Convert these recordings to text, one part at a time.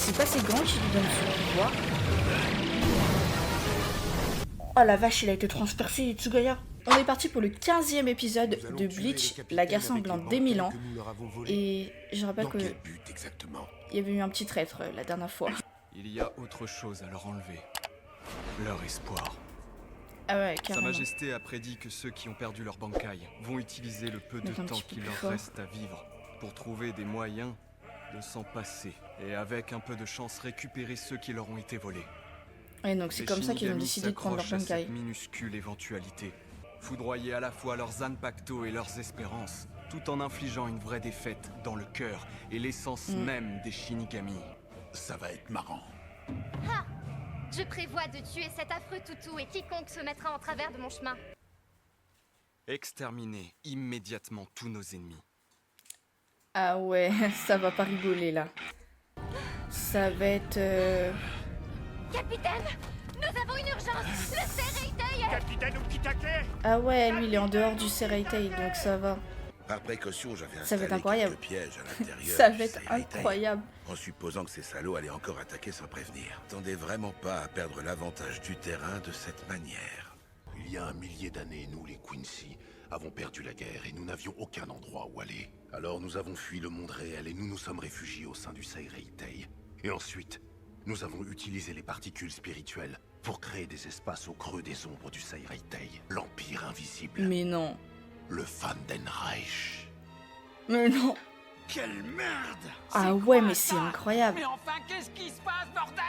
c'est pas ses gants qui lui donnent son pouvoir. Oh la vache, il a été transpercé, Tsugaya. On est parti pour le 15e épisode de Bleach, la guerre sanglante des 1000 ans. Et je rappelle Dans que quel but exactement? il y avait eu un petit traître la dernière fois. Il y a autre chose à leur enlever. Leur espoir. Ah ouais, Sa carrément. Majesté a prédit que ceux qui ont perdu leur Bankai vont utiliser le peu de Donc un temps petit peu qu'il plus leur fort. reste à vivre pour trouver des moyens de s'en passer. Et avec un peu de chance récupérer ceux qui leur ont été volés. Et donc c'est Les comme ça qu'ils ont Shinigami décidé de prendre leur s'accrochent à Bankai. cette minuscule éventualité, foudroyer à la fois leurs Zanpakuto et leurs espérances, tout en infligeant une vraie défaite dans le cœur et l'essence même des Shinigami. Ça va être marrant. Ha! Je prévois de tuer cet affreux toutou et quiconque se mettra en travers de mon chemin. Exterminer immédiatement tous nos ennemis. Ah ouais, ça va pas rigoler là. Ça va être... Capitaine, nous avons une urgence. Le Sereitei. Capitaine Ukitake! Ah ouais, lui il est en dehors du Sereitei, donc ça va. Par précaution, j'avais Ça va être installé incroyable. quelques pièges à l'intérieur. Ça du va être Sereitei, incroyable. En supposant que ces salauds allaient encore attaquer sans prévenir. Attendez vraiment pas à perdre l'avantage du terrain de cette manière. Il y a 1 millier d'années, nous, les Quincy, avons perdu la guerre et nous n'avions aucun endroit où aller. Alors nous avons fui le monde réel et nous nous sommes réfugiés au sein du Sereitei. Et ensuite, nous avons utilisé les particules spirituelles pour créer des espaces au creux des ombres du Sereitei. L'Empire invisible. Mais non. Le Vandenreich. Mais non. Quelle merde! Ah ouais, mais c'est incroyable. Mais enfin, qu'est-ce qui se passe, bordel?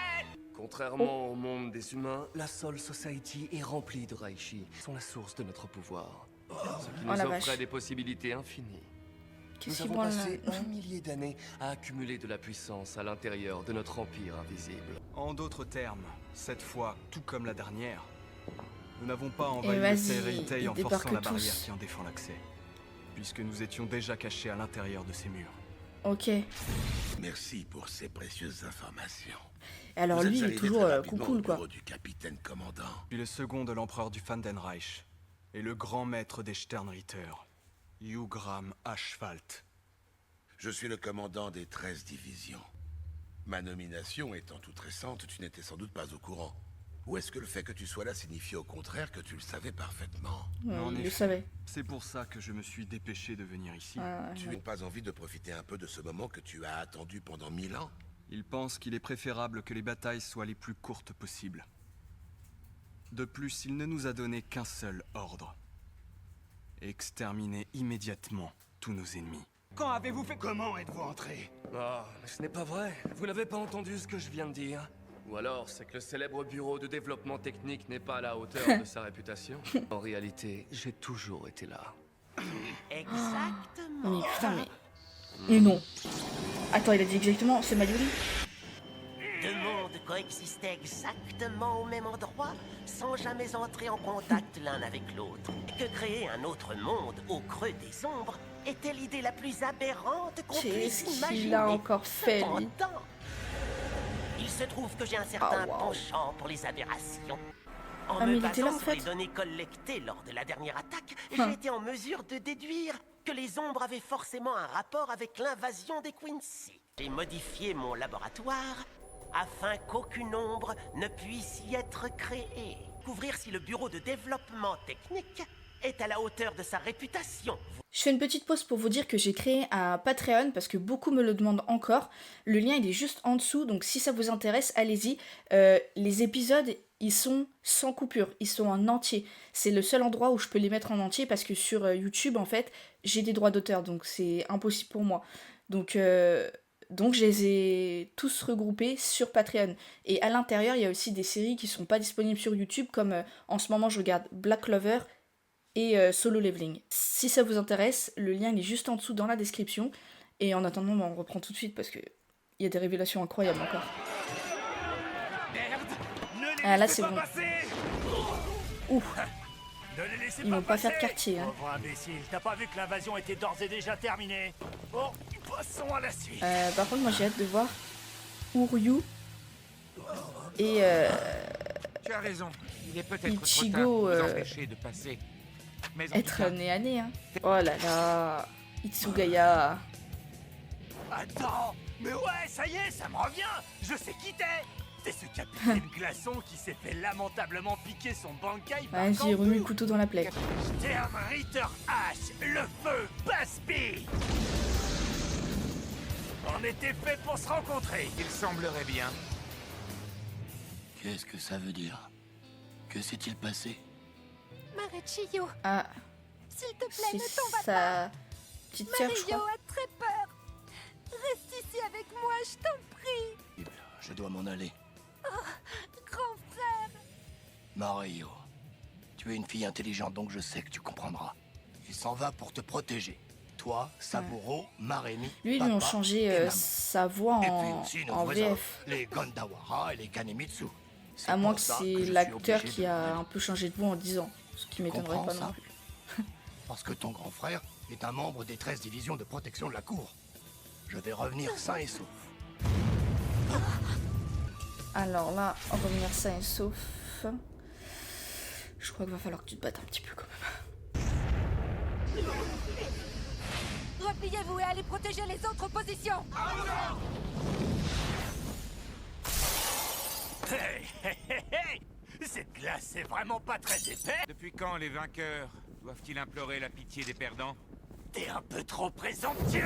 Contrairement au monde des humains, la Soul Society est remplie de Reishi. Ils sont la source de notre pouvoir. Ce qui Oh nous la offrait vache. des possibilités infinies. Qu'est-ce Nous qu'il avons branle passé là 1 millier d'années à accumuler de la puissance à l'intérieur de notre empire invisible. En d'autres termes, cette fois, tout comme la dernière, nous n'avons pas envahi le vas-y, Sereitei ils en forçant débarquent la barrière tous. qui en défend l'accès, puisque nous étions déjà cachés à l'intérieur de ces murs. Ok. Merci pour ces précieuses informations. Et alors Vous êtes lui, il est arrivé toujours très rapidement cool au quoi. bureau du capitaine commandant. Je suis le second de l'empereur du Vandenreich et le grand maître des Sternritter, Yugram Ashfalt. Je suis le commandant des 13 divisions. Ma nomination étant toute récente, tu n'étais sans doute pas au courant. Ou est-ce que le fait que tu sois là signifie au contraire que tu le savais parfaitement? Ouais, En il le effet. savait. C'est pour ça que je me suis dépêché de venir ici. Ah, Tu n'as pas envie de profiter un peu de ce moment que tu as attendu pendant 1000 ans? Il pense qu'il est préférable que les batailles soient les plus courtes possibles. De plus, il ne nous a donné qu'un seul ordre. Exterminer immédiatement tous nos ennemis. Quand avez-vous fait? Comment êtes-vous entré? Ah, mais ce n'est pas vrai. Vous n'avez pas entendu ce que je viens de dire. Ou alors, c'est que le célèbre bureau de développement technique n'est pas à la hauteur de sa réputation. En réalité, j'ai toujours été là. Exactement. Mais putain, mais... Mais non. Attends, il a dit exactement, c'est Mayuri. Deux mondes coexistaient exactement au même endroit, sans jamais entrer en contact l'un avec l'autre. Que créer un autre monde au creux des ombres était l'idée la plus aberrante qu'on puisse Qu'est-ce imaginer. qu'il a encore fait, lui? Cependant, il se trouve que j'ai un certain Ah, waouh. penchant pour les aberrations. En Ah, mais me il était là, basant en sur fait. les données collectées lors de la dernière attaque, Hein. j'ai été en mesure de déduire que les ombres avaient forcément un rapport avec l'invasion des Quincy. J'ai modifié mon laboratoire afin qu'aucune ombre ne puisse y être créée. Couvrir si le bureau de développement technique est à la hauteur de sa réputation. Je fais une petite pause pour vous dire que j'ai créé un Patreon parce que beaucoup me le demandent encore. Le lien il est juste en dessous, donc si ça vous intéresse, allez-y. Les épisodes, ils sont sans coupure, ils sont en entier. C'est le seul endroit où je peux les mettre en entier parce que sur YouTube, en fait, j'ai des droits d'auteur, donc c'est impossible pour moi. Donc je les ai tous regroupés sur Patreon. Et à l'intérieur, il y a aussi des séries qui sont pas disponibles sur YouTube, comme en ce moment, je regarde Black Clover et Solo Leveling. Si ça vous intéresse, le lien il est juste en dessous dans la description. Et en attendant, on reprend tout de suite parce que il y a des révélations incroyables encore. Merde! Ne les Ah, là, laissez c'est pas bon. passer! Ouf, Ne les laissez ils pas vont pas passer! faire de quartier. Hein. Pauvre imbécile, t'as pas vu que l'invasion était d'ores et déjà terminée? Bon, passons à la suite. Par contre, moi j'ai hâte de voir Uryu et Tu as raison. Il est peut-être trop Ichigo, tard pour vous empêcher de passer. Mais en tout être cas, nez à nez. Hein. Oh là là, Itsugaya. Attends! Mais ouais, ça y est, ça me revient. Je sais qui t'es. T'es ce capitaine glaçon qui s'est fait lamentablement piquer son bankai par Vas-y, remue le Kanku. couteau dans la plaie. Stern Ritter H, le feu, Baspi. On était fait pour se rencontrer. Il semblerait bien. Qu'est-ce que ça veut dire? Que s'est-il passé? Marechio, Ah, s'il te plaît, c'est ne t'en vas pas. sa petite sœur, je Mario crois. a très peur. Reste ici avec moi, je t'en prie. Je dois m'en aller. Grand frère. Mario, tu es une fille intelligente, donc je sais que tu comprendras. Il s'en va pour te protéger. Toi, Saburo, Maremi, Lui, ils lui ont papa changé et maman. sa voix Et puis en, aussi nos en voisins, VF. les Gondawara et les Kanemitsu. C'est À moins pour que ça c'est je suis l'acteur obligé qui de a te un peu changé de voix en 10 ans. Ce qui m'étonnerait comprends pas ça non plus. Parce que ton grand frère est un membre des 13 divisions de protection de la cour. Je vais revenir sain et sauf. Alors là, revenir sain et sauf. Je crois qu'il va falloir que tu te battes un petit peu quand même. Repliez-vous et allez protéger les autres positions. Hey, hey, hey, hey. Cette glace est vraiment pas très épais. Depuis quand les vainqueurs doivent-ils implorer la pitié des perdants? T'es un peu trop présomptueux.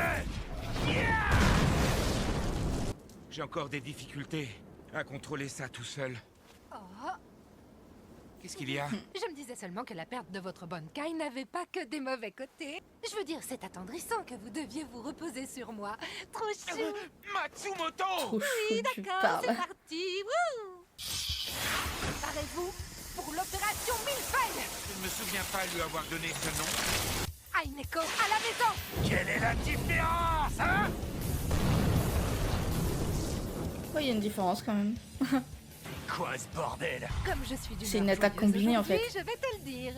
J'ai encore des difficultés à contrôler ça tout seul. Oh, Qu'est-ce qu'il y a? je me disais seulement que la perte de votre Bankai n'avait pas que des mauvais côtés. Je veux dire, c'est attendrissant que vous deviez vous reposer sur moi. Trop chou. Matsumoto! Trop chou, tu D'accord, parles. c'est parti. Wouh. Préparez-vous pour l'opération Millefeuille. Je ne me souviens pas lui avoir donné ce nom. Aineko, à la maison. Quelle est la différence, hein? Ouais, il y a une différence quand même. Quoi ce bordel? Comme je suis d'une C'est une heure attaque joyeuse combinée, en aujourd'hui, fait. Je vais te le dire.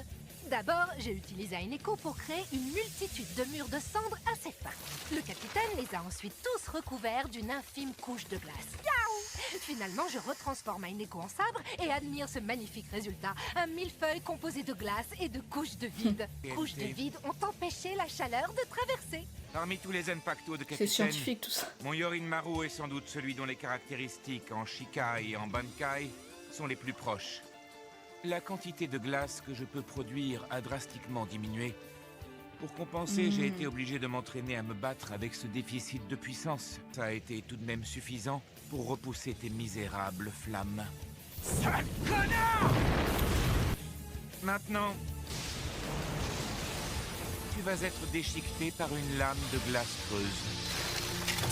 D'abord, j'ai utilisé Aineko pour créer une multitude de murs de cendres assez fins. Le capitaine les a ensuite tous recouverts d'une infime couche de glace. Yaou! Finalement, je retransforme Aineko en sabre et admire ce magnifique résultat. Un millefeuille composé de glace et de couches de vide. Couches de vide ont empêché la chaleur de traverser. Parmi tous les Zenpacto de C'est capitaine, scientifique tout ça. mon Yorin-Maru est sans doute celui dont les caractéristiques en Shikai et en Bankai sont les plus proches. La quantité de glace que je peux produire a drastiquement diminué. Pour compenser, j'ai été obligé de m'entraîner à me battre avec ce déficit de puissance. Ça a été tout de même suffisant pour repousser tes misérables flammes. Sale connard! Maintenant, tu vas être déchiqueté par une lame de glace creuse.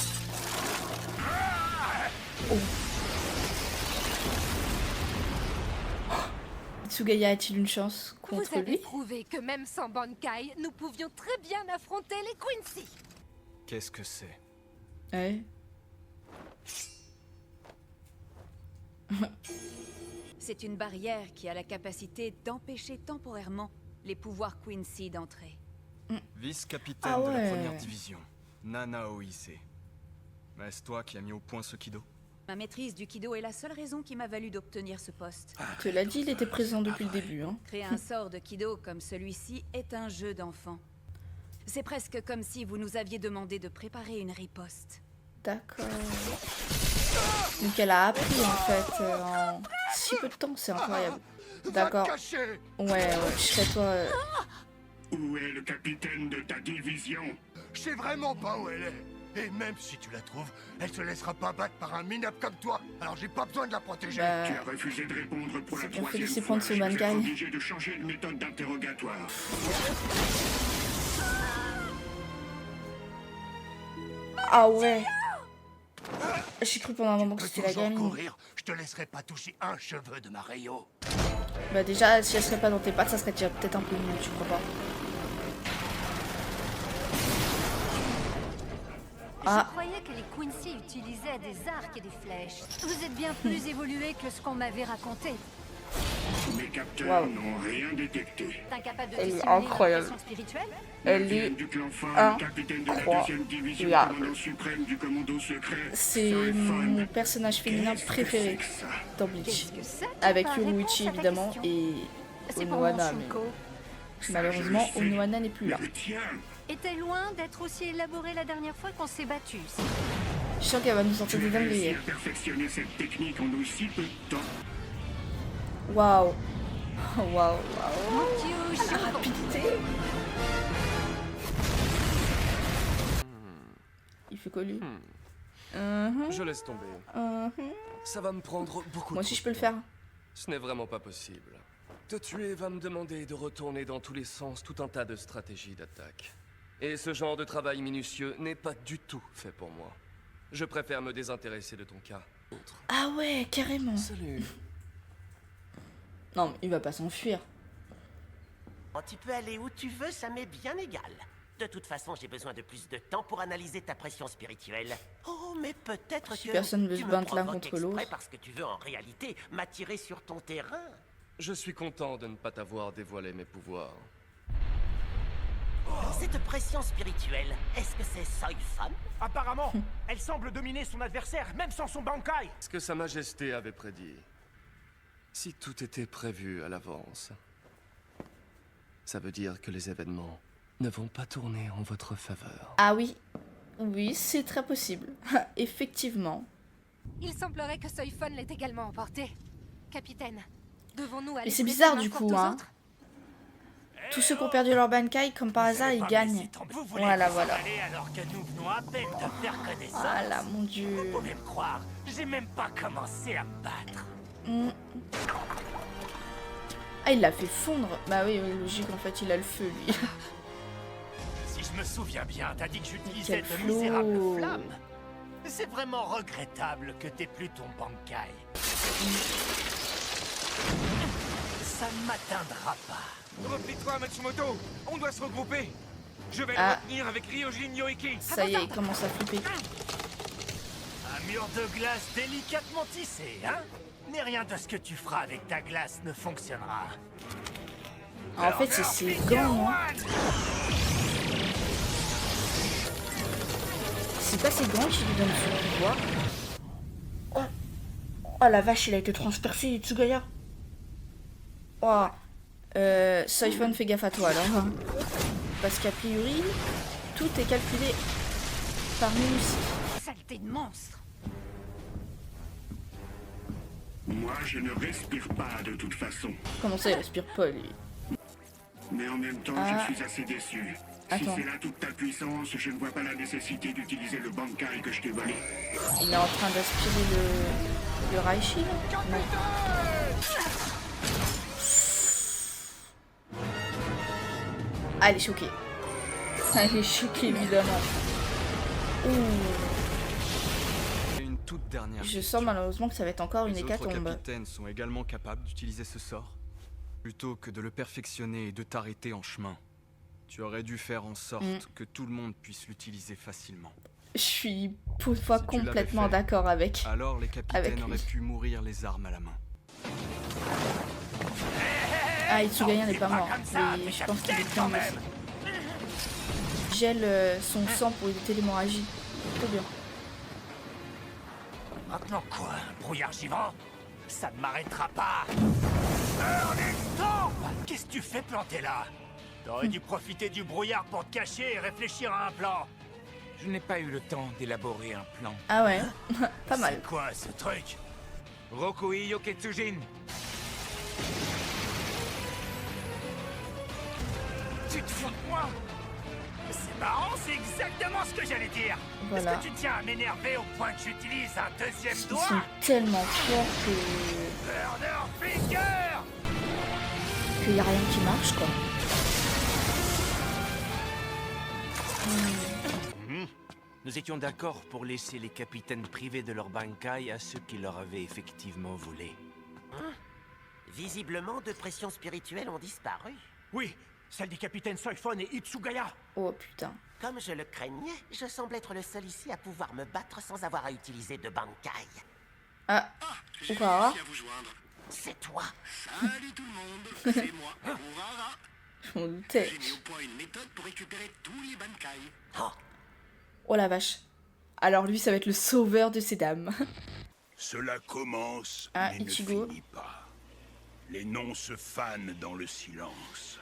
Tsugaya a-t-il une chance Vous contre avez lui? prouvé que même sans Bankai, nous pouvions très bien affronter les Quincy. Qu'est-ce que c'est? Ouais. C'est une barrière qui a la capacité d'empêcher temporairement les pouvoirs Quincy d'entrer. Vice-capitaine Ah de ouais. la première division, Nana Oise. Est-ce toi qui as mis au point ce kido? Ma maîtrise du Kido est la seule raison qui m'a valu d'obtenir ce poste. Je te l'ai dit, il était présent depuis le début. Hein. Créer un sort de Kido comme celui-ci est un jeu d'enfant. C'est presque comme si vous nous aviez demandé de préparer une riposte. D'accord. Donc elle a appris en fait en si peu de temps, c'est incroyable. D'accord. Ouais, je serais toi. Où est le capitaine de ta division? Je sais vraiment pas où elle est. Et même si tu la trouves, elle se laissera pas battre par un minable comme toi. Alors j'ai pas besoin de la protéger. Bah, Tu as refusé de répondre pour la c'est bien fait troisième laisser fois. prendre ce Je vais être Bankai. obligé de changer de méthode d'interrogatoire. Ah ouais. J'ai cru pendant un moment que Tu peux c'était la toujours gamine. courir. Je te laisserai pas toucher un cheveu de Mario. Bah déjà, si elle serait pas dans tes pattes, ça serait déjà peut-être un peu mieux, tu crois pas? Ah. Je croyais que les Quincy utilisaient des arcs et des flèches. Vous êtes bien plus évolué que ce qu'on m'avait raconté. Mes capteurs Waouh. n'ont rien détecté. T'es incapable de Elle est dissimuler incroyable. l'impression spirituelle? Elle Vient est du clan Fon, capitaine de la incroyable. deuxième division, commandant suprême du commando secret. C'est mon personnage féminin préféré dans Bleach. Qu'est-ce que c'est? Avec Pas Yoruichi réponse à ta évidemment question. et C'est pour Onohana. mon Mais Shunko. malheureusement, Ça, je le sais. Onohana n'est plus là. Mais le tien, était loin d'être aussi élaboré la dernière fois qu'on s'est battu. Je sens qu'elle va nous sortir des dingueries. Perfectionner cette technique en aussi peu de temps. Waouh. Waouh, Mon waouh. Dieu, je suis La rapidité. Il fait quoi lui? Je laisse tomber. Ça va me prendre beaucoup Moi trop aussi de je peux le temps. faire. Ce n'est vraiment pas possible. Te tuer va me demander de retourner dans tous les sens tout un tas de stratégies d'attaque. Et ce genre de travail minutieux n'est pas du tout fait pour moi. Je préfère me désintéresser de ton cas. Ah ouais, carrément. Salut. Non, mais il va pas s'enfuir. Tu peux aller où tu veux, ça m'est bien égal. De toute façon, j'ai besoin de plus de temps pour analyser ta pression spirituelle. Oh, mais peut-être Si que personne veut tu se me battre l'un provoques contre l'autre. exprès parce que tu veux en réalité m'attirer sur ton terrain. Je suis content de ne pas t'avoir dévoilé mes pouvoirs. Cette pression spirituelle, est-ce que c'est Soifon? Apparemment, elle semble dominer son adversaire, même sans son Bankai. Ce que Sa Majesté avait prédit. Si tout était prévu à l'avance, ça veut dire que les événements ne vont pas tourner en votre faveur. Ah oui. Oui, c'est très possible. Effectivement. Il semblerait que Soifon l'ait également emporté. Capitaine, devons-nous aller Mais c'est laisser bizarre main du forte coup, aux hein. autres? Tous ceux qui ont perdu leur Bankai, comme par hasard, ils gagnent. Vous voulez Voilà, vous voilà. en aller alors que nous venons à peine de faire connaissance. Voilà, mon dieu. Vous pouvez me croire, j'ai même pas commencé à me battre. Ah, il l'a fait fondre. Bah oui, oui, logique, en fait, il a le feu, lui. Si je me souviens bien, t'as dit que j'utilisais Quel de flow. misérables flammes. C'est vraiment regrettable que t'aies plus ton Bankai. Ça ne m'atteindra pas. Replie-toi, Matsumoto. On doit se regrouper. Je vais Ah. le retenir avec Ryojin Yoiki. Ça y est, il commence à flipper. Un mur de glace délicatement tissé, hein? Mais rien de ce que tu feras avec ta glace ne fonctionnera. En fait, c'est ses gants, non? C'est pas ses gants qui lui donnent son pouvoir. Oh la vache, il a été transpercé, Itsugaya. Oh. Soifon, fais gaffe à toi alors. Hein. Parce qu'a priori, tout est calculé par minutie. Saleté de monstre! Moi, je ne respire pas de toute façon. Comment ça, il respire pas, lui? Mais en même temps, Ah. je suis assez déçu. Attends. Si c'est là toute ta puissance, je ne vois pas la nécessité d'utiliser le Bankai que je t'ai volé. Il est en train d'aspirer le Raichi, là? Non. Ah, elle est choquée. Elle est choquée, évidemment. Ouh. Et une toute dernière Je question. sens malheureusement que ça va être encore une Les autres hécatombe. capitaines sont également capables d'utiliser ce sort. Plutôt que de le perfectionner et de t'arrêter en chemin, tu aurais dû faire en sorte que tout le monde puisse l'utiliser facilement. Je suis pour une fois Si tu l'avais complètement fait, d'accord avec. Alors les Avec capitaines lui. auraient pu mourir les armes à la main. Ah, Itsugaya n'est pas mort. Comme ça, Mais mais je pense qu'il est capitaine, bien quand blessé. même. Gèle son sang pour éviter l'hémorragie. Plutôt bien. Maintenant quoi? Un brouillard givant? Ça ne m'arrêtera pas. Ernesto! Qu'est-ce que tu fais planté là? T'aurais dû profiter du brouillard pour te cacher et réfléchir à un plan. Je n'ai pas eu le temps d'élaborer un plan. Ah ouais, pas mal. C'est quoi ce truc? Rokui Yoketsujin. Tu te fous de moi? C'est marrant, c'est exactement ce que j'allais dire. Voilà. Est-ce que tu tiens à m'énerver au point que j'utilise un deuxième Ils doigt? sont tellement forts que... Burner Finger! qu'il n'y a rien qui marche, quoi. Nous étions d'accord pour laisser les capitaines privés de leur Bankai à ceux qui leur avaient effectivement volé. Visiblement, deux pressions spirituelles ont disparu. Oui, celle des capitaines Soifon et Itsugaya. Oh putain. Comme je le craignais, je semble être le seul ici à pouvoir me battre sans avoir à utiliser de Bankai. Ah, J'ai Urara. réussi à vous joindre. C'est toi. Salut tout le monde, c'est moi, Urara. Je m'en doutais. J'ai mis au point une méthode pour récupérer tous les Bankai. Oh, Oh la vache. Alors lui, ça va être le sauveur de ces dames. Cela commence, Ah, mais Ichigo. ne finit pas. Les noms se fanent dans le silence.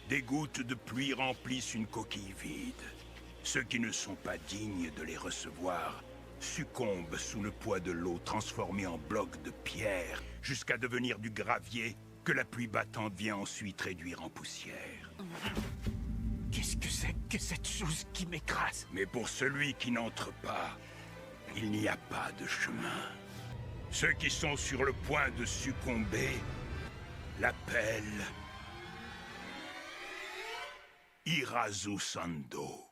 Des gouttes de pluie remplissent une coquille vide. Ceux qui ne sont pas dignes de les recevoir succombent sous le poids de l'eau transformée en blocs de pierre jusqu'à devenir du gravier que la pluie battante vient ensuite réduire en poussière. Qu'est-ce que c'est que cette chose qui m'écrase? Mais pour celui qui n'entre pas, il n'y a pas de chemin. Ceux qui sont sur le point de succomber l'appellent Irazu Sando.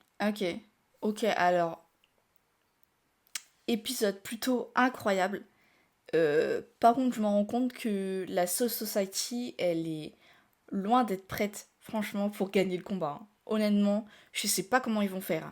Ok, alors... Épisode plutôt incroyable. Par contre, je me rends compte que la Soul Society, elle est loin d'être prête, franchement, pour gagner le combat. Honnêtement, je sais pas comment ils vont faire.